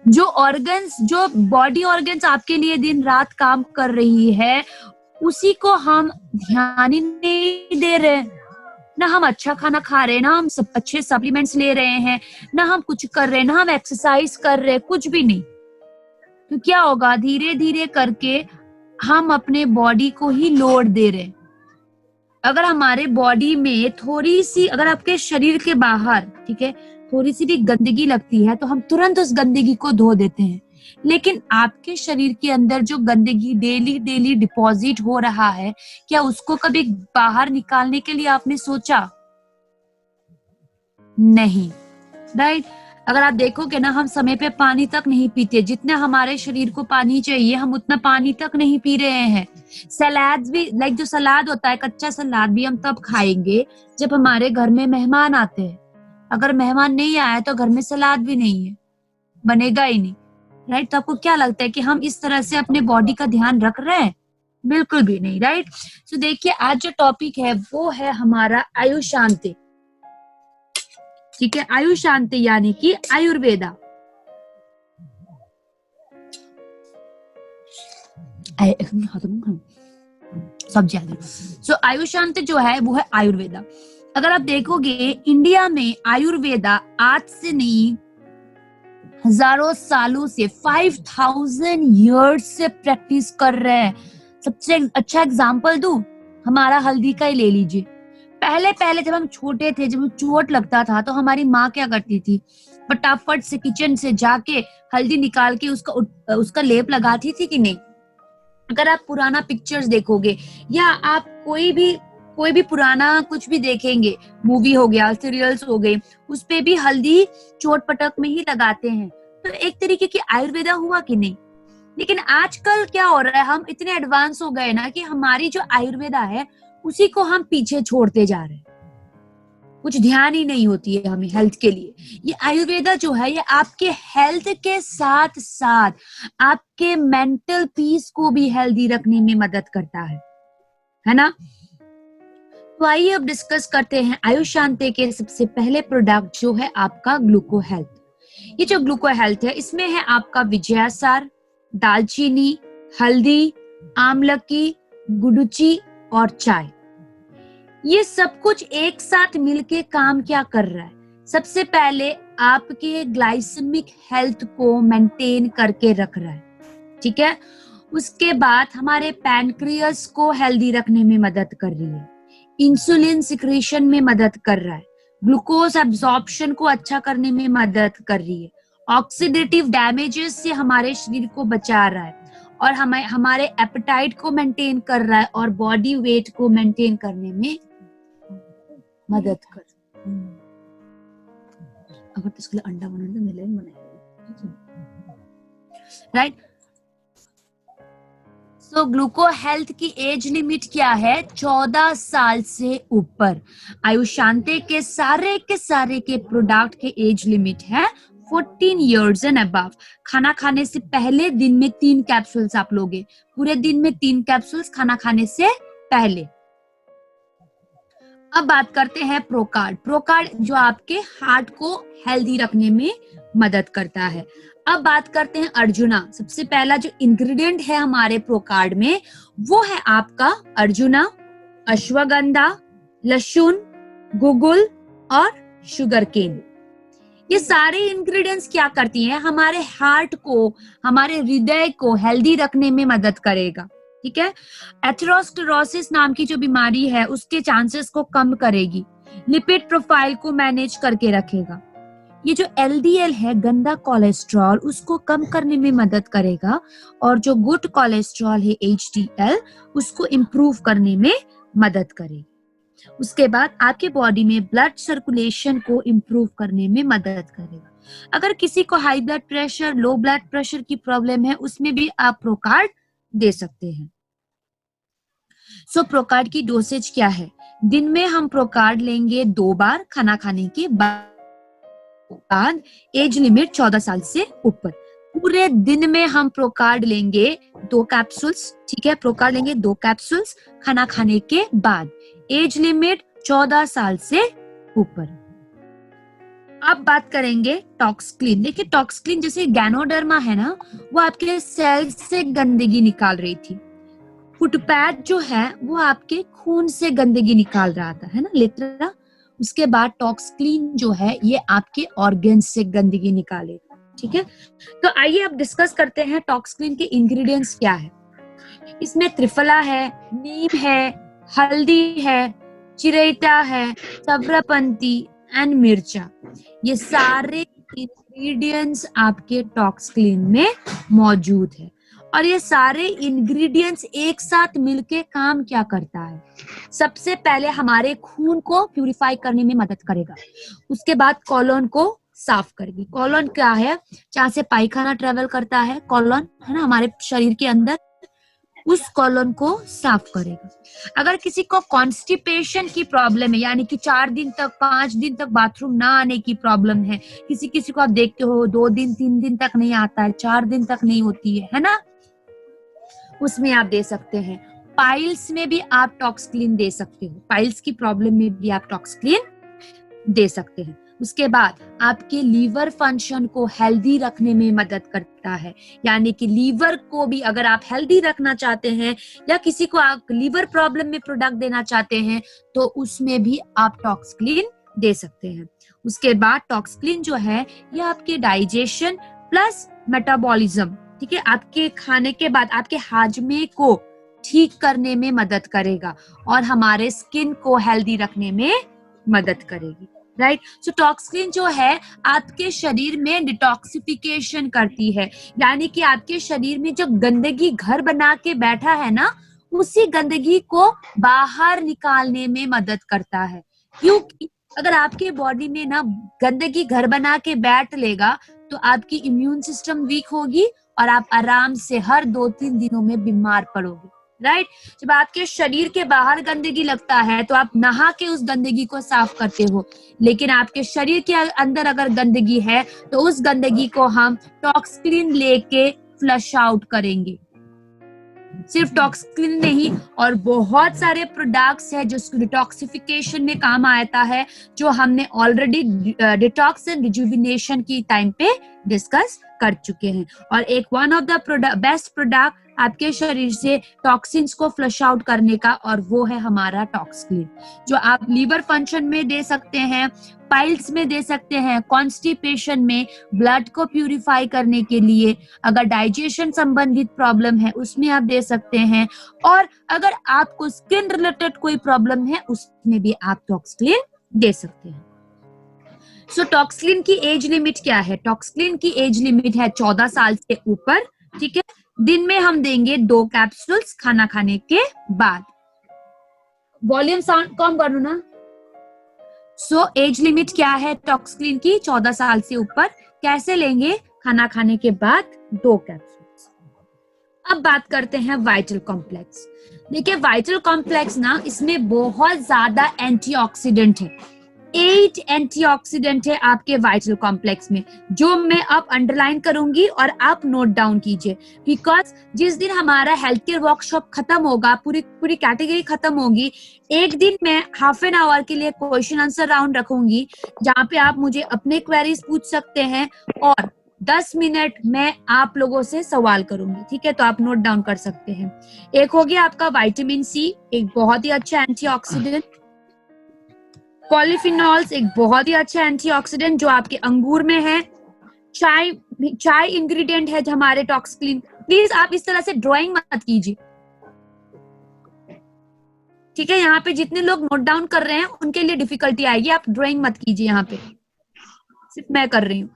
जो ऑर्गन्स, जो body organs आपके लिए दिन रात काम कर रही है, उसी को हम ध्यान ही नहीं दे रहे। ना हम अच्छा खाना खा रहे हैं, ना हम सब अच्छे सप्लीमेंट्स ले रहे हैं, ना हम कुछ कर रहे हैं, ना हम एक्सरसाइज कर रहे हैं, कुछ भी नहीं। तो क्या होगा, धीरे धीरे करके हम अपने बॉडी को ही लोड दे रहे हैं। अगर हमारे बॉडी में थोड़ी सी, अगर आपके शरीर के बाहर, ठीक है, थोड़ी सी भी गंदगी लगती है तो हम तुरंत उस गंदगी को धो देते हैं। लेकिन आपके शरीर के अंदर जो गंदगी डेली डेली डिपॉजिट हो रहा है, क्या उसको कभी बाहर निकालने के लिए आपने सोचा? नहीं, राइट। अगर आप देखोगे ना, हम समय पे पानी तक नहीं पीते। जितना हमारे शरीर को पानी चाहिए, हम उतना पानी तक नहीं पी रहे हैं। सलाद भी, लाइक जो सलाद होता है, कच्चा सलाद भी हम तब खाएंगे जब हमारे घर में मेहमान आते हैं। अगर मेहमान नहीं आया तो घर में सलाद भी नहीं है, बनेगा ही नहीं, राइट। तो आपको क्या लगता है कि हम इस तरह से अपने बॉडी का ध्यान रख रहे हैं? बिल्कुल भी नहीं, राइट। तो देखिए, आज जो टॉपिक है वो है हमारा आयुष शांति, ठीक है। आयुष शांति यानी कि आयुर्वेदा। सब ज्यादा। सो आयुष शांति जो है वो है आयुर्वेदा। अगर आप देखोगे, इंडिया में आयुर्वेदा आज से नहीं, हजारों सालों से, 5000 years से प्रैक्टिस कर रहे हैं। सबसे अच्छा एग्जांपल दूं, हमारा हल्दी का ही ले लीजिए। पहले पहले जब हम छोटे थे, जब चोट लगता था तो हमारी माँ क्या करती थी, फटाफट से किचन से जाके हल्दी निकाल के उसका लेप लगाती थी कि नहीं? अगर आप पुराना पिक्चर्स देखोगे या आप कोई भी पुराना कुछ भी देखेंगे, मूवी हो गया, सीरियल्स हो गए, उस पे भी हल्दी चोट पटक में ही लगाते हैं। तो एक तरीके की आयुर्वेदा हुआ कि नहीं? लेकिन आजकल क्या हो रहा है, हम इतने एडवांस हो गए ना कि हमारी जो आयुर्वेदा है उसी को हम पीछे छोड़ते जा रहे हैं। कुछ ध्यान ही नहीं होती है हमें हेल्थ के लिए। ये आयुर्वेदा जो है, ये आपके हेल्थ के साथ साथ आपके मेंटल पीस को भी हेल्दी रखने में मदद करता है ना। तो आइए अब डिस्कस करते हैं आयुष शांति के सबसे पहले प्रोडक्ट जो है आपका ग्लूको हेल्थ। ये जो ग्लूको हेल्थ है, इसमें है आपका विजयासार, दालचीनी, हल्दी, आमलकी, गुडुची और चाय। ये सब कुछ एक साथ मिलके काम क्या कर रहा है? सबसे पहले आपके ग्लाइसेमिक हेल्थ को मेंटेन करके रख रहा है, ठीक है। उसके बाद हमारे पैनक्रियास को हेल्दी रखने में मदद कर रही है, इंसुलिन सिक्रेशन में मदद कर रहा है, ग्लूकोज एब्जॉर्प्शन को अच्छा करने में मदद कर रही है, ऑक्सीडेटिव डैमेजेस से हमारे शरीर को बचा रहा है, और हमारे एपेटाइट को मेंटेन कर रहा है, और बॉडी वेट को मेंटेन करने में मदद कर। अगर इसके लिए अंडा बनाना तो मिले बनाएंगे, राइट। सो ग्लूको हेल्थ की एज लिमिट क्या है? 14 साल से ऊपर। आयुष शांति के सारे के प्रोडक्ट के एज लिमिट है 14 years एंड अबव। खाना खाने से पहले दिन में 3 कैप्सूल्स आप लोगे, पूरे दिन में 3 कैप्सूल्स खाना खाने से पहले। अब बात करते हैं प्रोकार्ड। प्रोकार्ड जो आपके हार्ट को हेल्दी रखने में मदद करता है। अब बात करते हैं अर्जुना। सबसे पहला जो इंग्रेडिएंट है हमारे प्रोकार्ड में वो है आपका अर्जुना, अश्वगंधा, लहसुन, गुगुल और शुगर केन। ये सारे इंग्रेडिएंट्स क्या करती हैं? हमारे हार्ट को, हमारे हृदय को हेल्दी रखने में मदद करेगा, ठीक है। एथेरोस्क्लेरोसिस नाम की जो बीमारी है उसके चांसेस को कम करेगी, लिपिड प्रोफाइल को मैनेज करके रखेगा। ये जो एलडीएल है, गंदा कोलेस्ट्रॉल, उसको कम करने में मदद करेगा, और जो गुड कोलेस्ट्रॉल है एचडीएल, उसको इम्प्रूव करने में मदद करेगी। उसके बाद आपके बॉडी में ब्लड सर्कुलेशन को इम्प्रूव करने में मदद करेगा। अगर किसी को high blood pressure, low blood pressure की प्रॉब्लम है, उसमें भी आप प्रोकार्ड दे सकते हैं। सो प्रोकार्ड की डोसेज क्या है? दिन में हम प्रोकार्ड लेंगे 2 बार खाना खाने के बाद। एज लिमिट 14 साल से ऊपर। पूरे दिन में हम प्रोकार्ड लेंगे 2 कैप्सूल्स, ठीक है। प्रोकार्ड लेंगे 2 कैप्सूल्स खाना खाने के बाद। एज लिमिट 14 साल से ऊपर। अब बात करेंगे टॉक्सक्लीन। देखिए टॉक्सक्लीन जैसे गैनोडर्मा है ना, वो आपके सेल्स से गंदगी निकाल रही थी। फुटपैथ जो है वो आपके खून से गंदगी निकाल रहा था, है ना, लेटरा। उसके बाद टॉक्सक्लीन जो है ये आपके ऑर्गन से गंदगी निकालेगा। ठीक है, तो आइए अब डिस्कस करते हैं टॉक्सक्लीन के इंग्रेडिएंट्स क्या है। इसमें त्रिफला है, नीम है, हल्दी है, चिरेटा है, सब्रपंती एंड मिर्चा। ये सारे इंग्रेडिएंट्स आपके टॉक्सक्लीन में मौजूद है। और ये सारे इंग्रेडिएंट्स एक साथ मिलके काम क्या करता है? सबसे पहले हमारे खून को प्यूरिफाई करने में मदद करेगा। उसके बाद कॉलोन को साफ करेगी। कॉलोन क्या है? जहाँ से पायखाना ट्रेवल करता है, कॉलोन है ना हमारे शरीर के अंदर, उस कॉलोन को साफ करेगा। अगर किसी को कॉन्स्टिपेशन की प्रॉब्लम है, यानी कि 4 दिन तक 5 दिन तक बाथरूम ना आने की प्रॉब्लम है, किसी किसी को आप देखते हो 2 दिन 3 दिन तक नहीं आता है, 4 दिन तक नहीं होती है ना, उसमें आप दे सकते हैं। पाइल्स में भी आप टॉक्सक्लीन दे सकते हो, पाइल्स की प्रॉब्लम में भी आप टॉक्सक्लीन दे सकते हैं। उसके बाद आपके लीवर फंक्शन को हेल्दी रखने में मदद करता है, यानी कि लीवर को भी अगर आप हेल्दी रखना चाहते हैं या किसी को आप लीवर प्रॉब्लम में प्रोडक्ट देना चाहते हैं तो उसमें भी आप टॉक्सक्लीन दे सकते हैं। उसके बाद टॉक्सक्लीन जो है ये आपके डाइजेशन प्लस मेटाबॉलिज्म, ठीक है, आपके खाने के बाद आपके हाजमे को ठीक करने में मदद करेगा और हमारे स्किन को हेल्दी रखने में मदद करेगी, राइट। सो टॉक्सक्लीन जो है आपके शरीर में डिटॉक्सिफिकेशन करती है, यानी कि आपके शरीर में जो गंदगी घर बना के बैठा है ना, उसी गंदगी को बाहर निकालने में मदद करता है। क्योंकि अगर आपके बॉडी में ना गंदगी घर बना के बैठ लेगा तो आपकी इम्यून सिस्टम वीक होगी और आप आराम से हर 2-3 दिनों में बीमार पड़ोगे, राइट। जब आपके शरीर के बाहर गंदगी लगता है तो आप नहा के उस गंदगी को साफ करते हो, लेकिन आपके शरीर के अंदर अगर गंदगी है तो उस गंदगी को हम टॉक्सक्लीन लेके फ्लश आउट करेंगे। सिर्फ टॉक्सक्लीन नहीं, और बहुत सारे प्रोडक्ट्स है जो डिटॉक्सिफिकेशन में काम आता है, जो हमने ऑलरेडी डिटॉक्स एंड रिजुविनेशन की टाइम पे डिस्कस कर चुके हैं। और एक one of the best product आपके शरीर से टॉक्सिन्स को फ्लश आउट करने का, और वो है हमारा टॉक्सक्लीन, जो आप लीवर फंक्शन में दे सकते हैं, पाइल्स में दे सकते हैं, कॉन्स्टिपेशन में, ब्लड को प्यूरिफाई करने के लिए, अगर डाइजेशन संबंधित प्रॉब्लम है उसमें आप दे सकते हैं, और अगर आपको स्किन रिलेटेड कोई प्रॉब्लम है उसमें भी आप टॉक्सक्लीन दे सकते हैं। सो टॉक्सक्लीन की एज लिमिट क्या है? टॉक्सक्लीन की एज लिमिट है 14 साल से ऊपर, ठीक है। दिन में हम देंगे 2 कैप्सूल्स खाना खाने के बाद। वॉल्यूम साउंड कम करो ना। सो एज लिमिट क्या है टॉक्सक्लीन की? 14 साल से ऊपर। कैसे लेंगे? खाना खाने के बाद 2 कैप्सूल्स। अब बात करते हैं वाइटल कॉम्प्लेक्स। देखिए वाइटल कॉम्प्लेक्स ना, इसमें बहुत ज्यादा एंटीऑक्सीडेंट है। 8 एंटीऑक्सीडेंट है आपके वाइटल कॉम्प्लेक्स में, जो मैं अब अंडरलाइन करूंगी और आप नोट डाउन कीजिए, बिकॉज जिस दिन हमारा हेल्थ केयर वर्कशॉप खत्म होगा, पूरी कैटेगरी खत्म होगी, एक दिन मैं हाफ एन आवर के लिए क्वेश्चन आंसर राउंड रखूंगी, जहाँ पे आप मुझे अपने क्वेरीज पूछ सकते हैं और 10 मिनट मैं आप लोगों से सवाल करूंगी, ठीक है। तो आप नोट डाउन कर सकते हैं। एक हो गया आपका विटामिन सी, एक बहुत ही अच्छा एंटीऑक्सीडेंट। पॉलीफिनॉल्स, एक बहुत ही अच्छा एंटीऑक्सीडेंट जो आपके अंगूर में है। चाय इंग्रेडिएंट है जो हमारे टॉक्सक्लीन। प्लीज आप इस तरह से ड्राइंग मत कीजिए, ठीक है। यहाँ पे जितने लोग नोट डाउन कर रहे हैं उनके लिए डिफिकल्टी आएगी, आप ड्राइंग मत कीजिए, यहाँ पे सिर्फ मैं कर रही हूँ।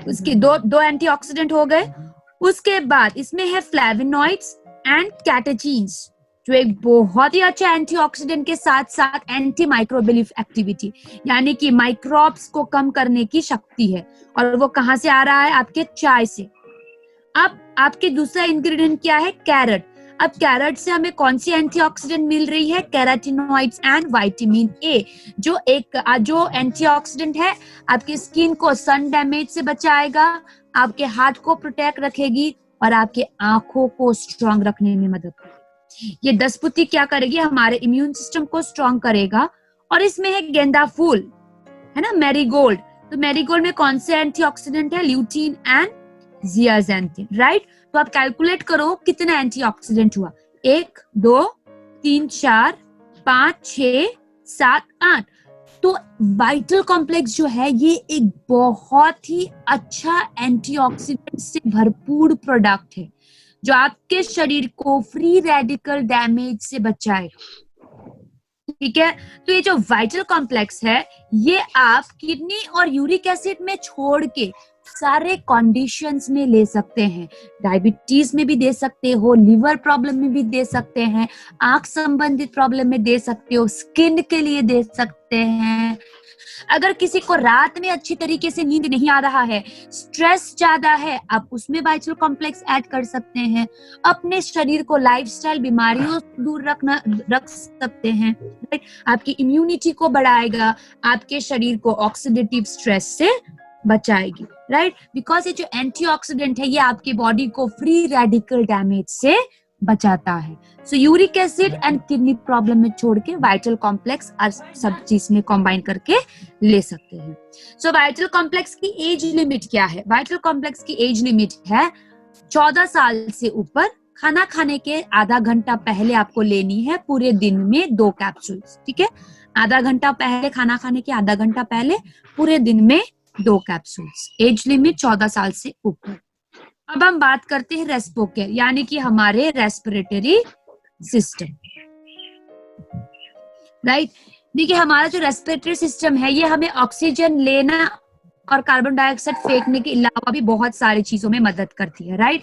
उसके दो एंटीऑक्सीडेंट हो गए। उसके बाद इसमें है फ्लेवोनॉइड्स एंड कैटेचीन्स, जो एक बहुत ही अच्छा एंटीऑक्सीडेंट के साथ साथ एंटी माइक्रोबियल एक्टिविटी, यानी कि माइक्रोब्स को कम करने की शक्ति है। और वो कहाँ से आ रहा है? आपके चाय से। अब आपके दूसरा इंग्रेडिएंट क्या है? कैरेट। अब कैरेट से हमें कौन सी एंटीऑक्सीडेंट मिल रही है? कैराटिनॉइड्स एंड विटामिन ए, जो एंटीऑक्सीडेंट है आपकी स्किन को सन डैमेज से बचाएगा, आपके हार्ट को प्रोटेक्ट रखेगी और आपके आंखों को स्ट्रांग रखने में मदद करेगी। ये दसपुती क्या करेगी? हमारे इम्यून सिस्टम को स्ट्रांग करेगा। और इसमें है गेंदा फूल, है ना, मैरीगोल्ड, तो मैरीगोल्ड में कौन से एंटीऑक्सीडेंट है? Lutein and zeaxanthin, right. तो आप कैलकुलेट करो कितना एंटीऑक्सीडेंट हुआ, 1 2 3 4 5 6 7 8। तो वाइटल कॉम्प्लेक्स जो है ये एक बहुत ही अच्छा एंटीऑक्सीडेंट से भरपूर प्रोडक्ट है जो आपके शरीर को फ्री रेडिकल डैमेज से बचाएगा, ठीक है। तो ये जो वाइटल कॉम्प्लेक्स है ये आप किडनी और यूरिक एसिड में छोड़ के सारे कंडीशंस में ले सकते हैं। डायबिटीज में भी दे सकते हो, लिवर प्रॉब्लम में भी दे सकते हैं, आंख संबंधित प्रॉब्लम में दे सकते हो, स्किन के लिए दे सकते हैं। अगर किसी को रात में अच्छी तरीके से नींद नहीं आ रहा है, स्ट्रेस ज्यादा है, आप उसमें वाइटल कॉम्प्लेक्स ऐड कर सकते हैं। अपने शरीर को लाइफस्टाइल बीमारियों से दूर रख सकते हैं, राइट। आपकी इम्यूनिटी को बढ़ाएगा, आपके शरीर को ऑक्सीडेटिव स्ट्रेस से बचाएगी, राइट। बिकॉज ये जो एंटीऑक्सीडेंट है ये आपकी बॉडी को फ्री रेडिकल डैमेज से बचाता है। So uric acid and kidney problem में छोड़ के वाइटल कॉम्प्लेक्स सब चीज में कंबाइन करके ले सकते हैं। सो वाइटल कॉम्प्लेक्स की एज लिमिट क्या है? वाइटल कॉम्प्लेक्स की एज लिमिट है 14 साल से ऊपर। खाना खाने के आधा घंटा पहले आपको लेनी है, पूरे दिन में 2 कैप्सूल्स, ठीक है। आधा घंटा पहले, खाना खाने के आधा घंटा पहले, पूरे दिन में 2 कैप्सूल्स। एज लिमिट 14 साल से ऊपर। अब हम बात करते हैं रेस्पोकेयर, यानी कि हमारे रेस्पिरेटरी सिस्टम, राइट। देखिए हमारा जो रेस्पिरेटरी सिस्टम है ये हमें ऑक्सीजन लेना और कार्बन डाइऑक्साइड फेंकने के अलावा भी बहुत सारी चीजों में मदद करती है, राइट।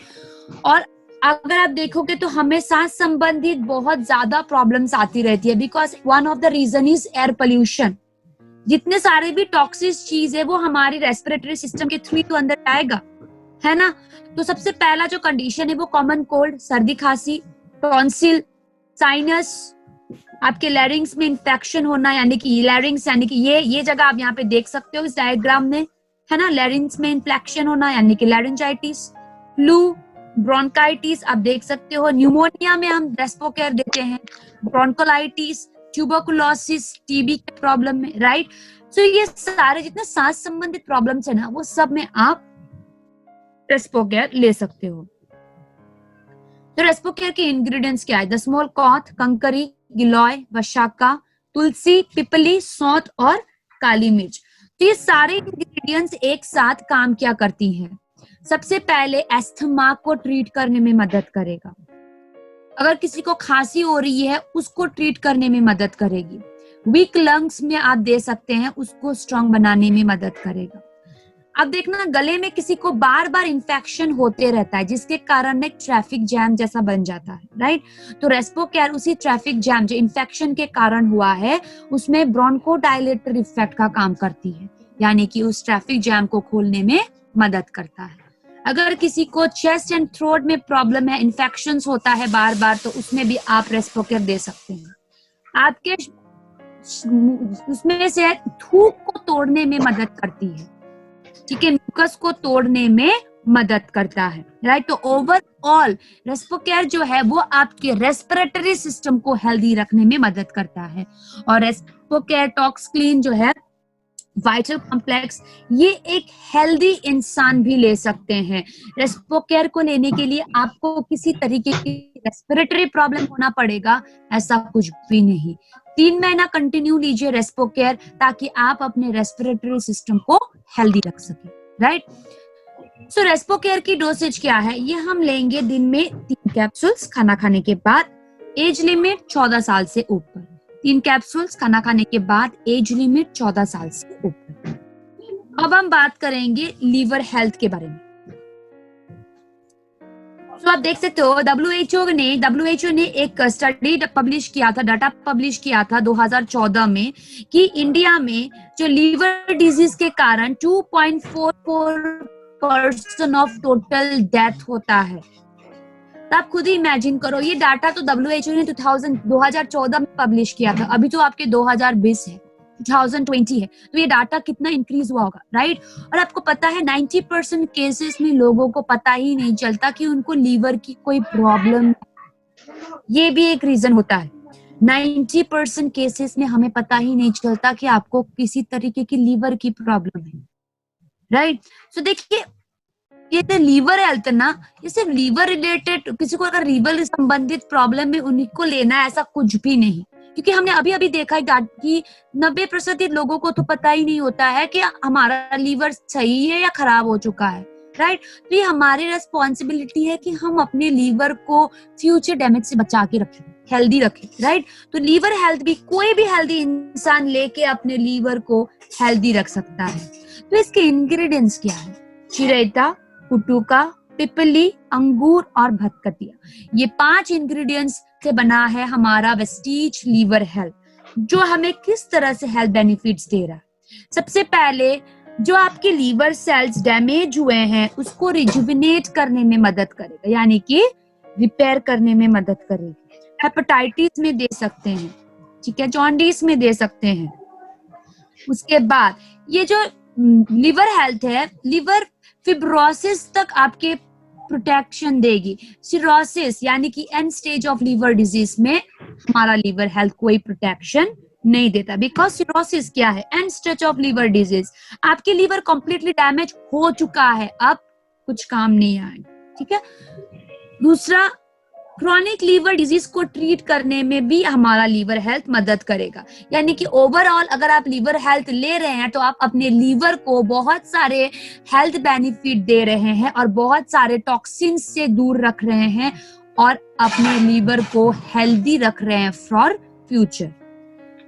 और अगर आप देखोगे तो हमें सांस संबंधित बहुत ज्यादा प्रॉब्लम्स आती रहती है, because one of the reason is air pollution. जितने सारे भी टॉक्सिक चीज है वो हमारी रेस्पिरेटरी सिस्टम के थ्रू तो अंदर आएगा, है ना। तो सबसे पहला जो कंडीशन है वो कॉमन कोल्ड, सर्दी खांसी, टॉन्सिल, साइनस, आपके लैरिंग्स में इंफेक्शन होना, यानी कि लैरिंग्स यानी कि ये जगह आप यहाँ पे देख सकते हो इस डायग्राम में, है ना। लैरिंग्स में इंफेक्शन होना यानी कि लैरिंजाइटिस, फ्लू, ब्रोंकाइटिस आप देख सकते हो। न्यूमोनिया में हम रेस्पोकेयर देते हैं, ब्रोंकोलाइटिस, ट्यूबरकुलोसिस, टीबी के प्रॉब्लम में, राइट। सो ये सारे जितने सांस संबंधित प्रॉब्लम्स है ना वो सब में आप रेस्पोकेयर ले सकते हो। तो रेस्पोकेयर के इंग्रेडिएंट्स क्या है? दसमोल कौथ, कंकरी, गिलोय, वशाका, तुलसी, पिपली, सौंठ और काली मिर्च। तो ये सारे इंग्रेडिएंट्स एक साथ काम क्या करती हैं? सबसे पहले एस्थमा को ट्रीट करने में मदद करेगा। अगर किसी को खांसी हो रही है उसको ट्रीट करने में मदद करेगी। वीक लंग्स में आप दे सकते हैं, उसको स्ट्रांग बनाने में मदद करेगा। अब देखना गले में किसी को बार बार इन्फेक्शन होते रहता है जिसके कारण एक ट्रैफिक जैम जैसा बन जाता है, राइट। तो रेस्पोकेयर उसी ट्रैफिक जैम जो इन्फेक्शन के कारण हुआ है उसमें ब्रोंकोडायलेटर इफेक्ट का काम करती है, यानी कि उस ट्रैफिक जैम को खोलने में मदद करता है। अगर किसी को चेस्ट एंड थ्रोट में प्रॉब्लम है, इन्फेक्शंस होता है बार बार, तो उसमें भी आप रेस्पोकेयर दे सकते हैं। आपके उसमें से थूक को तोड़ने में मदद करती है, ठीक है, म्यूकस को तोड़ने में मदद करता है, राइट। तो ओवरऑल रेस्पोकेयर जो है वो आपके रेस्पिरेटरी सिस्टम को हेल्दी रखने में मदद करता है। और रेस्पोकेयर टॉक्स क्लीन जो है वाइटल कॉम्प्लेक्स, ये एक हेल्दी इंसान भी ले सकते हैं। रेस्पोकेयर को लेने के लिए आपको किसी तरीके की रेस्पिरेटरी प्रॉब्लम होना पड़ेगा, ऐसा कुछ भी नहीं। 3 महीना कंटिन्यू लीजिए रेस्पोकेयर ताकि आप अपने रेस्पिरेटरी सिस्टम को हेल्दी रख सके, राइट। सो रेस्पोकेयर की डोसेज क्या है? ये हम लेंगे दिन में 3 कैप्सूल्स खाना खाने के बाद। एज लिमिट 14 साल से ऊपर। 3 कैप्सूल्स खाना खाने के बाद, एज लिमिट 14 साल से ऊपर। अब हम बात करेंगे लीवर हेल्थ के बारे में। तो आप देख सकते हो WHO ने एक स्टडी पब्लिश किया था, डाटा पब्लिश किया था 2014 में कि इंडिया में जो लीवर डिजीज के कारण 2.44% ऑफ टोटल डेथ होता है। तो आप खुद ही इमेजिन करो, ये डाटा तो WHO ने 2014 में पब्लिश किया था, अभी तो आपके 2020 है, 2020 है, तो ये डाटा कितना इंक्रीज हुआ होगा, राइट। और आपको पता है 90% केसेस में लोगों को पता ही नहीं चलता कि उनको लीवर की कोई प्रॉब्लम, ये भी एक रीजन होता है। 90% केसेस में हमें पता ही नहीं चलता कि आपको किसी तरीके की लीवर की प्रॉब्लम है, राइट। सो देखिए, ये तो लीवर हेल्थ ना, ये सिर्फ लीवर रिलेटेड, किसी को अगर लीवर संबंधित प्रॉब्लम है उन्हीं को लेना है, ऐसा कुछ भी नहीं। क्योंकि हमने अभी अभी देखा है कि 90% लोगों को तो पता ही नहीं होता है कि हमारा लीवर सही है या खराब हो चुका है, राइट। तो ये हमारी रिस्पॉन्सिबिलिटी है कि हम अपने लीवर को फ्यूचर डैमेज से बचा के रखें, हेल्दी रखें, राइट। तो लीवर हेल्थ भी कोई भी हेल्दी इंसान लेके अपने लीवर को हेल्दी रख सकता है। तो इसके इंग्रेडिएंट्स क्या है? चिरेता, कुटुका, पिपली, अंगूर और भटकटिया, ये 5 इंग्रेडिएंट्स से बना है हमारा वेस्टीज लीवर हेल्थ, जो हमें किस तरह से हेल्थ बेनिफिट्स दे रहा है। सबसे पहले, जो आपके लीवर सेल्स डैमेज हुए हैं उसको रिजुविनेट करने में मदद करेगा, यानी कि रिपेयर करने में मदद करेगी। हेपेटाइटिस में दे सकते हैं, ठीक है, जॉन्डिस में दे सकते हैं। उसके बाद ये जो लिवर हेल्थ है, लिवर फिब्रोसिस तक आपके प्रोटेक्शन देगी। सिरोसिस यानी कि and stage of liver disease में हमारा लिवर हेल्थ कोई प्रोटेक्शन नहीं देता, बिकॉज सिरोसिस क्या है? And stage of liver disease. आपके लिवर कंप्लीटली डैमेज हो चुका है, अब कुछ काम नहीं आएगा, ठीक है। दूसरा, क्रॉनिक लीवर डिजीज को ट्रीट करने में भी हमारा लीवर हेल्थ मदद करेगा, यानी कि ओवरऑल अगर आप लीवर हेल्थ ले रहे हैं तो आप अपने लीवर को बहुत सारे हेल्थ बेनिफिट दे रहे हैं और बहुत सारे टॉक्सिन्स से दूर रख रहे हैं और अपने लीवर को हेल्दी रख रहे हैं for future.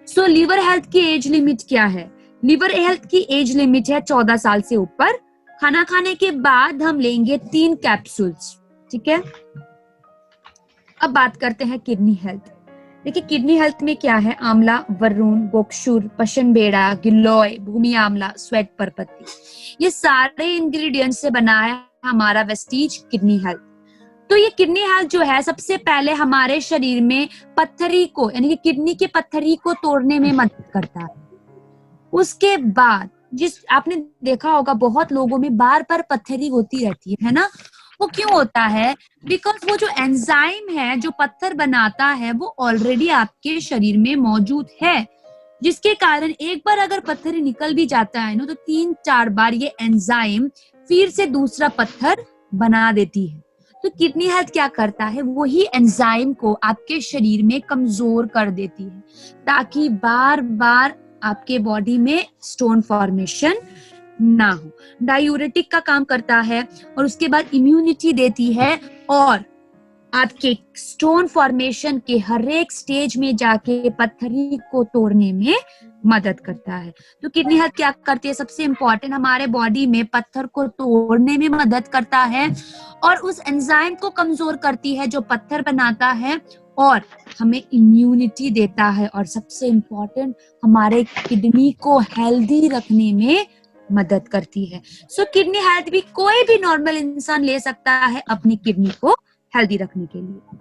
So liver health की एज लिमिट क्या है? लिवर हेल्थ की एज लिमिट है 14 साल से ऊपर। खाना खाने के बाद हम लेंगे 3 कैप्सूल्स, ठीक है। अब बात करते हैं किडनी हेल्थ। देखिए, किडनी हेल्थ में क्या है? आंवला, वरुण, गोक्षुर, पशनबेड़ा, गिलोय, भूमि आंवला, स्वेट परपत्ती, ये सारे इंग्रेडिएंट्स से बना है हमारा वेस्टीज किडनी हेल्थ। तो ये किडनी हेल्थ जो है, सबसे पहले हमारे शरीर में पत्थरी को, यानी कि किडनी के पत्थरी को तोड़ने में मदद करता है। उसके बाद, जिस आपने देखा होगा बहुत लोगों में बार बार पत्थरी होती रहती है ना, वो क्यों होता है? बिकॉज वो जो एंजाइम है जो पत्थर बनाता है वो ऑलरेडी आपके शरीर में मौजूद है, जिसके कारण एक बार अगर पत्थर निकल भी जाता है ना, तो 3-4 बार ये एंजाइम फिर से दूसरा पत्थर बना देती है। तो किडनी हेल्थ क्या करता है? वही एंजाइम को आपके शरीर में कमजोर कर देती है, ताकि बार बार आपके बॉडी में स्टोन फॉर्मेशन ना हो। डायूरेटिक का काम करता है और उसके बाद इम्यूनिटी देती है और आपके स्टोन फॉर्मेशन के हर एक स्टेज में जाके पत्थरी को तोड़ने में मदद करता है। तो किडनी हेल्थ क्या करती है? सबसे इंपॉर्टेंट, हमारे बॉडी में पत्थर को तोड़ने में मदद करता है और उस एंजाइम को कमजोर करती है जो पत्थर बनाता है और हमें इम्यूनिटी देता है, और सबसे इंपॉर्टेंट, हमारे किडनी को हेल्दी रखने में मदद करती है। सो किडनी हेल्थ भी कोई भी नॉर्मल इंसान ले सकता है अपनी किडनी को हेल्दी रखने के लिए।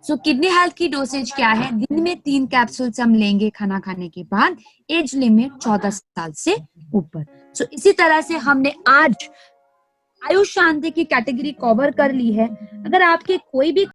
सो किडनी हेल्थ की डोसेज क्या है? दिन में 3 कैप्सूल्स हम लेंगे खाना खाने के बाद। एज लिमिट 14 साल से ऊपर। सो इसी तरह से हमने आज आयुष शांति की कैटेगरी कवर कर ली है। अगर आपके कोई भी